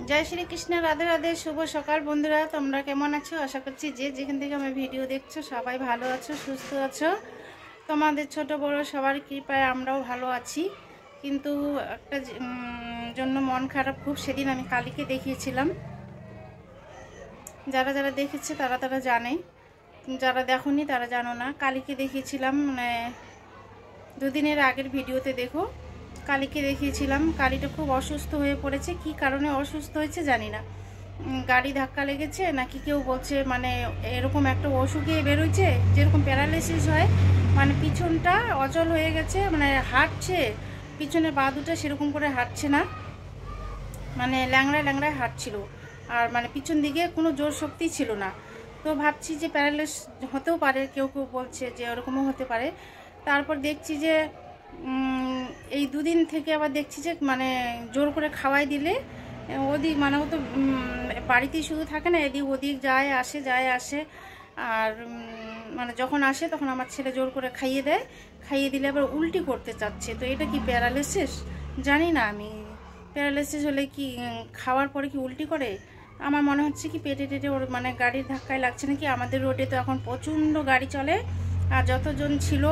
जय श्री कृष्ण राधे राधे शुभ सकाल बंधुरा তোমরা কেমন আছো আশা করছি যে যেখান থেকে আমার ভিডিও দেখছো সবাই ভালো আছো সুস্থ আছো তোমাদের ছোট বড় সবার কৃপায় আমরাও ভালো আছি কিন্তু একটা জন্য মন খারাপ খুব সেদিন আমি কালীকে দেখিয়েছিলাম যারা যারা দেখেছে তারা তারা জানে যারা দেখোনি তারা জানো না কালীকে দেখিয়েছিলাম মানে দুদিনের আগের ভিডিওতে দেখো কালীকে দেখিয়েছিলাম কালীটা খুব অসুস্থ হয়ে পড়েছে কি কারণে অসুস্থ হয়েছে জানি না গাড়ি ধাক্কা লেগেছে নাকি কেউ বলছে মানে এরকম একটা অসুখে বেরোচ্ছে যেরকম প্যারালাইসিস হয় মানে পিছনটা অচল হয়ে গেছে মানে হাঁটছে পিছনে পা দুটো সেরকম করে হাঁটছে না মানে ল্যাংড়ায় ল্যাংড়ায় হাঁটছিল আর মানে পিছন দিকে কোনো জোর শক্তি ছিল না তো ভাবছি যে প্যারালাইসিস হতেও পারে কেউ কেউ বলছে যে ওরকমও হতে পারে তারপর দেখছি যে এই দুদিন থেকে আবার দেখছি যে মানে জোর করে খাওয়াই দিলে ওদিক মানে ও তো বাড়িতেই শুধু থাকে না এদিক ওদিক যায় আসে আর মানে যখন আসে তখন আমার ছেলে জোর করে খাইয়ে দেয় খাইয়ে দিলে আবার উল্টি করতে চাচ্ছে তো এটা কি প্যারালাইসিস জানি না আমি প্যারালাইসিস হলে কি খাওয়ার পরে কি উল্টি করে আমার মনে হচ্ছে কি পেটে টেটে ওর মানে গাড়ির ধাক্কায় লাগছে নাকি আমাদের রোডে তো এখন প্রচণ্ড গাড়ি চলে আর যতজন ছিল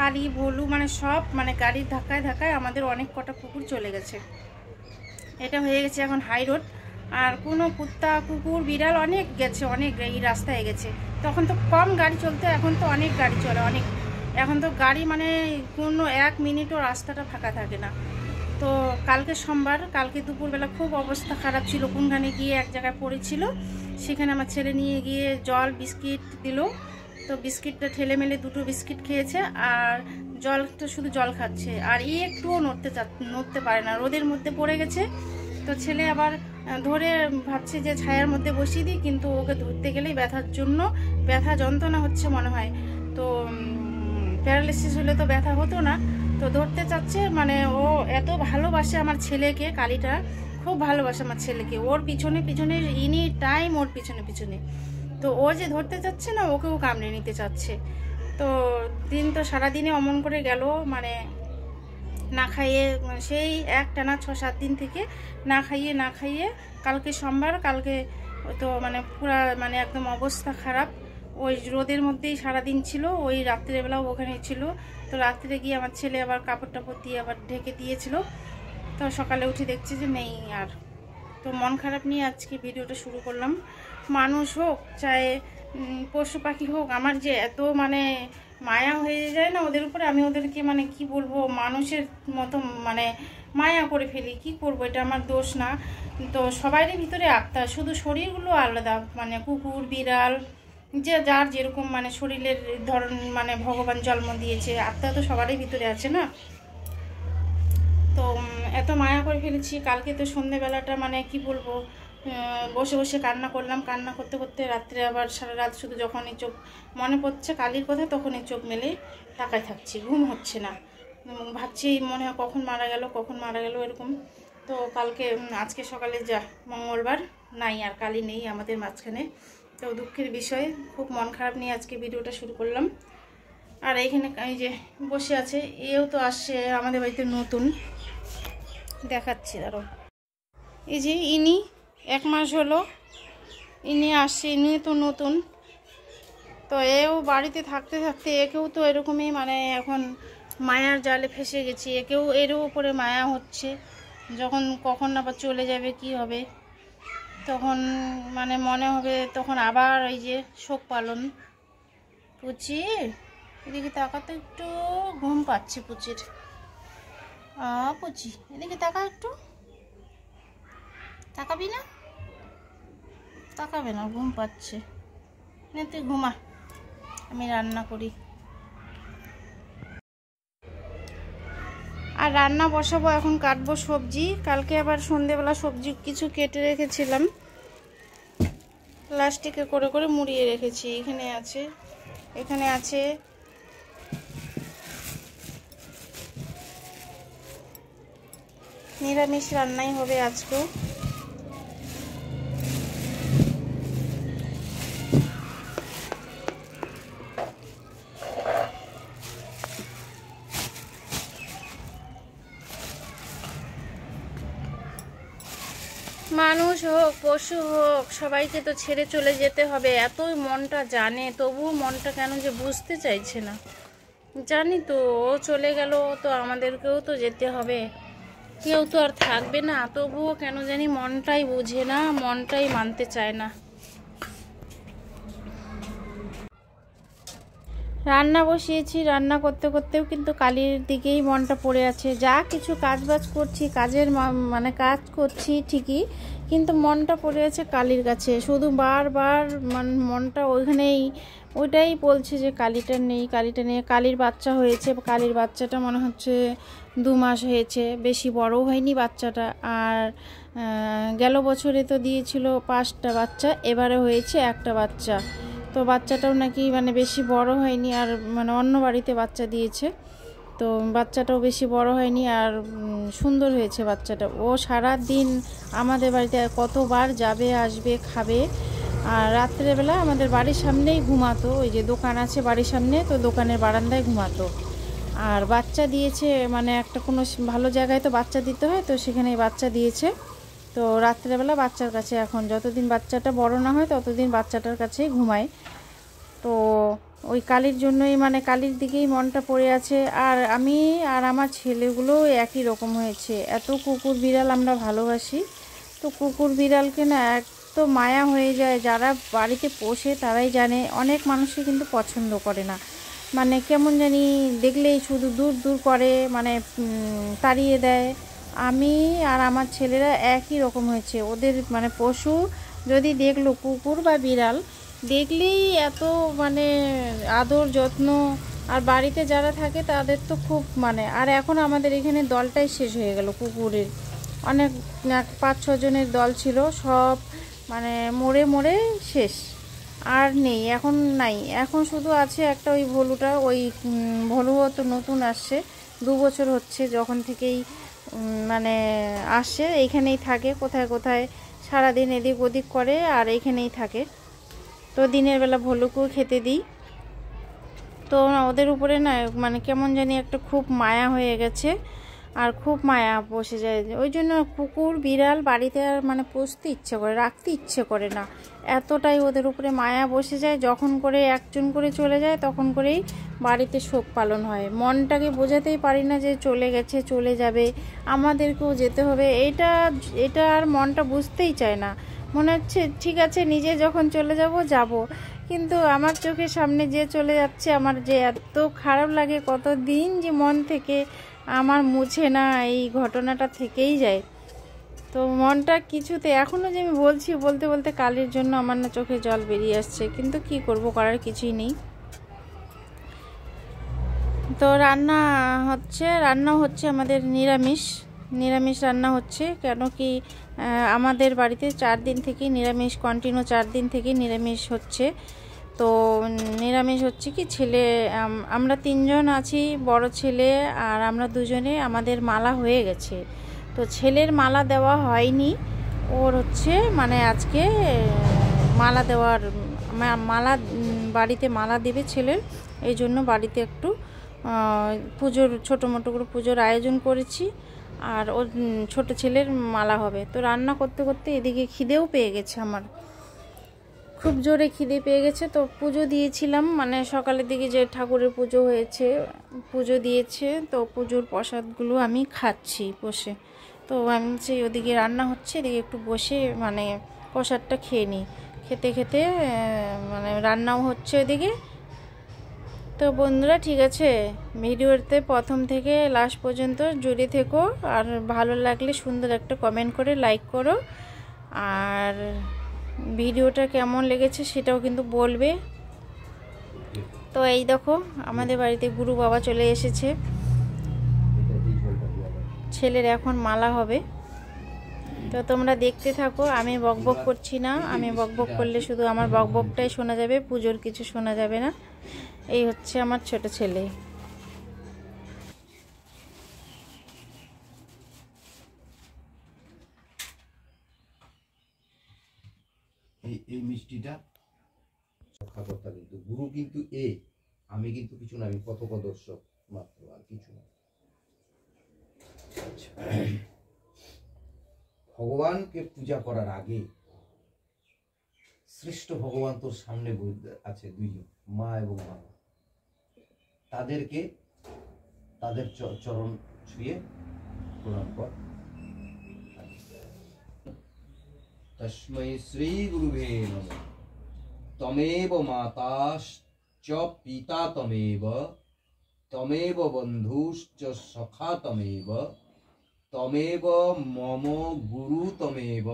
কালী ভলু মানে সব মানে গাড়ির ধাক্কায় ধাক্কায় আমাদের অনেক কটা কুকুর চলে গেছে এটা হয়ে গেছে এখন হাই রোড আর কোনো কুত্তা কুকুর বিড়াল অনেক গেছে অনেক এই রাস্তায় গেছে তখন তো কম গাড়ি চলতো এখন তো অনেক গাড়ি চলে অনেক এখন তো গাড়ি মানে কোনো 1 মিনিটও রাস্তাটা ফাঁকা থাকে না তো কালকে সোমবার কালকে দুপুরবেলা খুব অবস্থা খারাপ ছিল কোনখানে গিয়ে এক জায়গায় পড়েছিল সেখানে আমার ছেলে নিয়ে গিয়ে জল বিস্কিট দিল তো বিস্কিটটা ঠেলে মেলে 2টো বিস্কিট খেয়েছে আর জলটা শুধু জল খাচ্ছে আর একটুও নড়তে পারে না রোদের মধ্যে পড়ে গেছে তো ছেলে আবার ধরে ভাবছে যে ছায়ার মধ্যে বসিয়ে দিই কিন্তু ওকে ধরতে গেলেই ব্যথা যন্ত্রণা হচ্ছে মনে হয় তো প্যারালাইসিস হলে তো ব্যথা হতো না তো ধরতে চাচ্ছে মানে ও এত ভালোবাসে আমার ছেলেকে কালীটা খুব ভালোবাসে আমার ছেলেকে ওর পিছনে পিছনে এনি টাইম ওর পিছনে তো ও যে ধরতে চাচ্ছে না ওকেও কামড়ে নিতে চাচ্ছে তো দিন তো সারাদিনে অমন করে গেল মানে না খাইয়ে সেই একটানা 6-7 দিন থেকে না খাইয়ে কালকে সোমবার কালকে তো মানে পুরা মানে একদম অবস্থা খারাপ ওই রোদের মধ্যেই সারাদিন ছিল ওই রাত্রেবেলাও ওখানে ছিল তো রাত্রে গিয়ে আমার ছেলে আবার কাপড় টাপড় দিয়ে আবার ঢেকে দিয়েছিল তো সকালে উঠে দেখছি যে নেই আর তো মন খারাপ নিয়ে আজকে ভিডিওটা শুরু করলাম মানুষ হোক চাहे পশু পাখি হোক আমার যে এত মানে মায়া হয়ে যায় না ওদের উপরে আমি ওদেরকে মানে কি বলবো মানুষের মতো মানে মায়া করে ফেলি কি করব এটা আমার দোষ না তো সবারই ভিতরে আত্মা শুধু শরীরগুলো আলাদা মানে কুকুর বিড়াল যে যার যেরকম মানে শরীরের ধরন মানে ভগবান জন্ম দিয়েছে আত্মা তো সবারই ভিতরে আছে না তো এত মায়া করে ফেলেছি কালকে তো সন্ধ্যেবেলাটা মানে কি বলবো বসে বসে কান্না করলাম কান্না করতে করতে রাত্রে আবার সারা রাত শুধু যখনই চোখ মনে পড়ছে কালীর কথা তখনই চোখ মেলে তাকায় থাকছি ঘুম হচ্ছে না ভাবছি মনে হয় কখন মারা গেল এরকম তো কালকে আজকে সকালে যা মঙ্গলবার নাই আর কালী নেই আমাদের মাঝখানে তো দুঃখের বিষয় খুব মন খারাপ নিয়ে আজকে ভিডিওটা শুরু করলাম আর এইখানে এই যে বসে আছে এও তো আসছে আমাদের বাড়িতে নতুন দেখাচ্ছি আরও এই যে ইনি 1 মাস হলো ইনি আসছে ইনি তো নতুন তো এও বাড়িতে থাকতে থাকতে একেও তো এরকমই মানে এখন মায়ার জালে ফেসে গেছি একেও এরও উপরে মায়া হচ্ছে যখন কখন আবার চলে যাবে কি হবে তখন মানে মনে হবে তখন আবার এই যে শোক পালন পুচি এদিকে তাকাতে একটু ঘুম পাচ্ছে পুচির পুচি এদিকে তাকা একটু তাকাবি না তাকাবে না ঘুম পাচ্ছে না তুই ঘুমা আমি রান্না করি আর রান্না বসাবো এখন কাটবো সবজি কালকে আবার সন্ধেবেলা সবজি কিছু কেটে রেখেছিলাম প্লাস্টিকে করে করে মুড়িয়ে রেখেছি এখানে আছে নিরামিষ রান্নাই হবে আজকেও মানুষ হোক পশু হোক সবাইকে তো ছেড়ে চলে যেতে হবে, এতই মনটা জানে, তবুও মনটা কেন যে বুঝতে চাইছে না। জানি তো ও চলে গেল, তো আমাদেরকেও তো যেতে হবে, কেউ তো আর থাকবে না, তবুও কেন জানি মনটাই বুঝে না, মনটাই মানতে চায় না। রান্না বসিয়েছি, রান্না করতে করতেও কিন্তু কালির দিকেই মনটা পড়ে আছে। যা কিছু কাজবাজ করছি, মানে কাজ করছি ঠিকই, কিন্তু মনটা পড়ে আছে কালির কাছে। শুধু বারবার মনটা ওইখানেই, ওইটাই বলছে যে কালিটা নেই, কালিটা নেই। কালির বাচ্চা হয়েছে, কালির বাচ্চাটা মনে হচ্ছে 2 মাস হয়েছে, বেশি বড় হয়নি বাচ্চাটা। আর গেল বছরে তো দিয়েছিল 5টা বাচ্চা, এবারে হয়েছে একটা বাচ্চা। তো বাচ্চাটাও নাকি মানে বেশি বড় হয়নি, আর মানে অন্য বাড়িতে বাচ্চা দিয়েছে, তো বাচ্চাটাও বেশি বড় হয়নি, আর সুন্দর হয়েছে বাচ্চাটা। ও সারা দিন আমাদের বাড়িতে কতবার যাবে, আসবে, খাবে। আর রাত্রেবেলা আমাদের বাড়ির সামনেই ঘুমাতো, ওই যে দোকান আছে বাড়ির সামনে, তো দোকানের বারান্দায় ঘুমাতো। আর বাচ্চা দিয়েছে মানে একটা কোনো ভালো জায়গায় তো বাচ্চা দিতে হয়, তো সেখানেই বাচ্চা দিয়েছে। তো রাত্রেবেলা বাচ্চার কাছে, এখন যতদিন বাচ্চাটা বড় না হয় ততদিন বাচ্চাটার কাছেই ঘুমায়। তো ওই কালির জন্যই মানে কালির দিকেই মনটা পড়ে আছে। আর আমি আর আমার ছেলেগুলো একই রকম হয়েছে। এত কুকুর বিড়াল আমরা ভালোবাসি, তো কুকুর বিড়ালকে না এত মায়া হয়ে যায়। যারা বাড়িতে পোষে তারাই জানে, অনেক মানুষই কিন্তু পছন্দ করে না, মানে কেমন জানি দেখলেই শুধু দূর দূর করে, মানে তাড়িয়ে দেয়। আমি আর আমার ছেলেরা একই রকম হয়েছে। ওদের মানে পশু যদি দেখলো, কুকুর বা বিড়াল দেখলেই এত মানে আদর যত্ন। আর বাড়িতে যারা থাকে তাদের তো খুব মানে, আর এখন আমাদের এখানে দলটাই শেষ হয়ে গেল কুকুরের। অনেক 5-6 জনের দল ছিল, সব মানে মরে মরে শেষ, আর নেই, এখন নাই। এখন শুধু আছে একটা ওই ভলুটা, ওই ভলুও তো নতুন আসছে, 2 বছর হচ্ছে যখন থেকেই মানে আসে, এইখানেই থাকে, কোথায় কোথায় সারাদিন এদিক ওদিক করে, আর এইখানেই থাকে। তো দিনের বেলা ভলুকেও খেতে দিই। তো ওদের উপরে না মানে কেমন জানি একটা খুব মায়া হয়ে গেছে, আর খুব মায়া বসে যায়। ওই জন্য কুকুর বিড়াল বাড়িতে আর মানে পুষতে ইচ্ছে করে, রাখতে ইচ্ছে করে না, এতটাই ওদের উপরে মায়া বসে যায়। যখন করে একজন করে চলে যায়, তখন করেই বাড়িতে শোক পালন হয়। মনটাকে বোঝাতেই পারি না যে চলে গেছে, চলে যাবে, আমাদেরকেও যেতে হবে, এটা আর মনটা বুঝতেই চায় না। মনে হচ্ছে ঠিক আছে, নিজে যখন চলে যাব যাব, কিন্তু আমার চোখের সামনে যে চলে যাচ্ছে, আমার যে এত খারাপ লাগে, কতদিন যে মন থেকে আমার মুছে না, এই ঘটনাটা থেকেই যায়। তো মনটা কিছুতে এখনও যে আমি বলছি, বলতে বলতে কালির জন্য আমার না চোখে জল বেরিয়ে আসছে, কিন্তু কি করব, করার কিছুই নেই। তো রান্না হচ্ছে আমাদের নিরামিষ রান্না হচ্ছে। কেন কি আমাদের বাড়িতে 4 দিন থেকে নিরামিষ, কন্টিনিউ 4 দিন থেকে নিরামিষ হচ্ছে। তো নিরামিষ হচ্ছে কি, আমরা 3 জন আছি, বড় ছেলে আর আমরা 2 জনে, আমাদের মালা হয়ে গেছে। তো ছেলের মালা দেওয়া হয়নি, ওর হচ্ছে মানে আজকে মালা দেওয়ার, মালা বাড়িতে মালা দেবে ছেলের, এই জন্য বাড়িতে একটু পুজোর ছোটো মোটো করে পুজোর আয়োজন করেছি। আর ওর ছোট ছেলের মালা হবে। তো রান্না করতে করতে এদিকে খিদেও পেয়ে গেছে, আমার খুব জোরে খিদে পেয়ে গেছে। তো পুজো দিয়েছিলাম, মানে সকালের দিকে যে ঠাকুরের পুজো হয়েছে, পুজো দিয়েছে, তো পুজোর প্রসাদগুলো আমি খাচ্ছি বসে। তো আমি সেই ওদিকে রান্না হচ্ছে, এদিকে একটু বসে মানে প্রসাদটা খেয়ে নিই। খেতে খেতে মানে রান্নাও হচ্ছে ওদিকে। তো বন্ধুরা ঠিক আছে, ভিডিওতে প্রথম থেকে লাস্ট পর্যন্ত জুড়ে থেকো, আর ভালো লাগলে সুন্দর একটা কমেন্ট করে লাইক করো, আর ভিডিওটা কেমন লেগেছে সেটাও কিন্তু বলবে। তো এই দেখো আমাদের বাড়িতে গুরু বাবা চলে এসেছে, ছেলের এখন মালা হবে। তো তোমরা দেখতে থাকো, আমি বকবক করছি না, আমি বকবক করলে শুধু আমার বকবকটাই শোনা যাবে, পুজোর কিছু শোনা যাবে না। এই হচ্ছে আমার ছোট ছেলে। এই মিষ্টিটা রক্ষাকর্তা, কিন্তু গুরু কিন্তু আমি কিন্তু কিছু না, আমি পথপ্রদর্শক মাত্র, আর কিছু না। ভগবানকে পূজা করার আগে শ্রেষ্ঠ ভগবান তোর সামনে আছে, দুইজন, মা এবং বাবা, তাদেরকে তাদের চরণ ছুঁয়ে প্রণাম কর। তস্मै শ্রী গুরুভে নমঃ। তমেব মাতাশ্চ পিতা তমেব, তমেব বন্ধুশ্চ সখা তমেব, তমেব মম গুরু তমেব,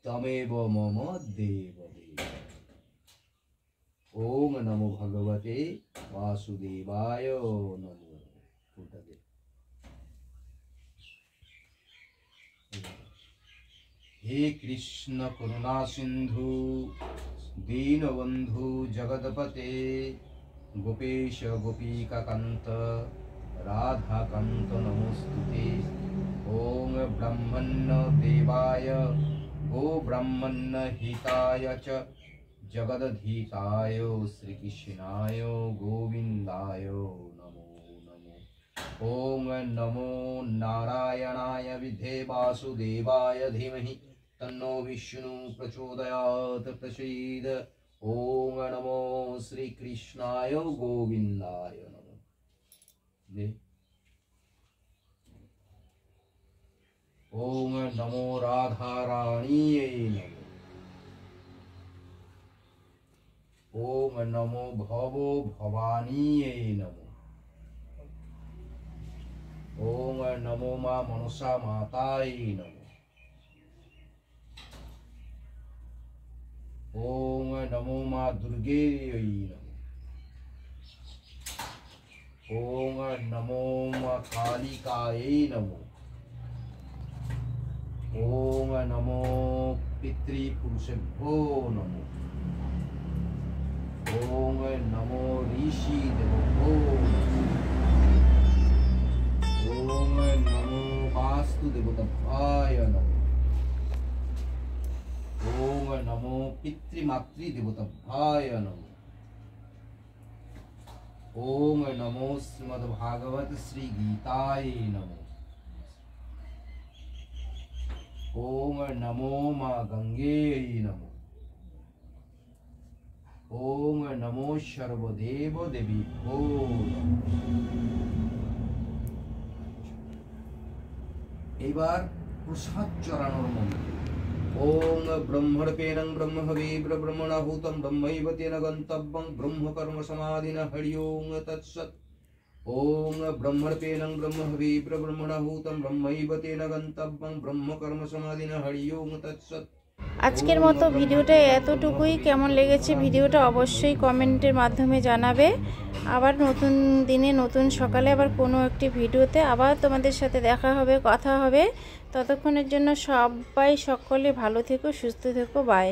তমেব মম দেব দেব। ওম নমো ভগবতে বাসুদেবায় নমো। হে কৃষ্ণ করুণা সিন্ধু দীনবন্ধু জগৎপতে, গোপেশ গোপীকান্ত রাধাকান্ত নমস্তুতে। ওম ব্রহ্মণ্য দেবায় গো ব্রহ্মণ্য হিতায় চ জগদধীতায় শ্রীকৃষ্ণায় গোবিন্দায় নমো নমো। ওম নমো নারায়ণায় বিধে বাসুদেবায় ধীমহি তন্নো বিষ্ণু প্রচোদয়াৎ প্রসীদ। ওম নমো শ্রীকৃষ্ণায় গোবিন্দায় নমো। ओम नमो राधा रानीये नमो। ओम नमो भवो भवानीये नमो। ओम नमो मां मनसा माताये नमो। ओम नमो मां दुर्गे नमो। ओम नमो मां कालिकाये नमो। ओम नमो पितृपुरुषेभ्यो नमो। ओम नमो ऋषि देवभ्यो नमो। ओम नमो वास्तु देवताभ्याय नमो। ओम नमो पितृमातृ देवताभ्याय नमो। ओम नमो श्रीमद्भागवत श्री गीताय नमो। ओम नमो मां गंगे नमो। ओम नमो सर्वदेव देवीभ्यो नमो। एबार प्रसाद चढ़ानोर मन्त्र। ओम ब्रह्मणपेनं ब्रह्महवे ब्रह्मणाहुतं ब्रह्मैव तेन गन्तव्यं ब्रह्मकर्म समाधिन हरि ओम तत्सत्। ओम ब्रह्मणपेनं ब्रह्महवे ब्रह्मणाहुतं ब्रह्मैव तेन गन्तव्यं ब्रह्मकर्म समाधिन हरि ओम तत्सत्। আজকের মতো ভিডিওটা এতটুকুই। কেমন লেগেছে ভিডিওটা অবশ্যই কমেন্টের মাধ্যমে জানাবে। আবার নতুন দিনে নতুন সকালে আবার কোনো একটি ভিডিওতে আবার তোমাদের সাথে দেখা হবে, কথা হবে। ততক্ষণের জন্য সবাই সকলে ভালো থেকো, সুস্থ থেকো। বাই।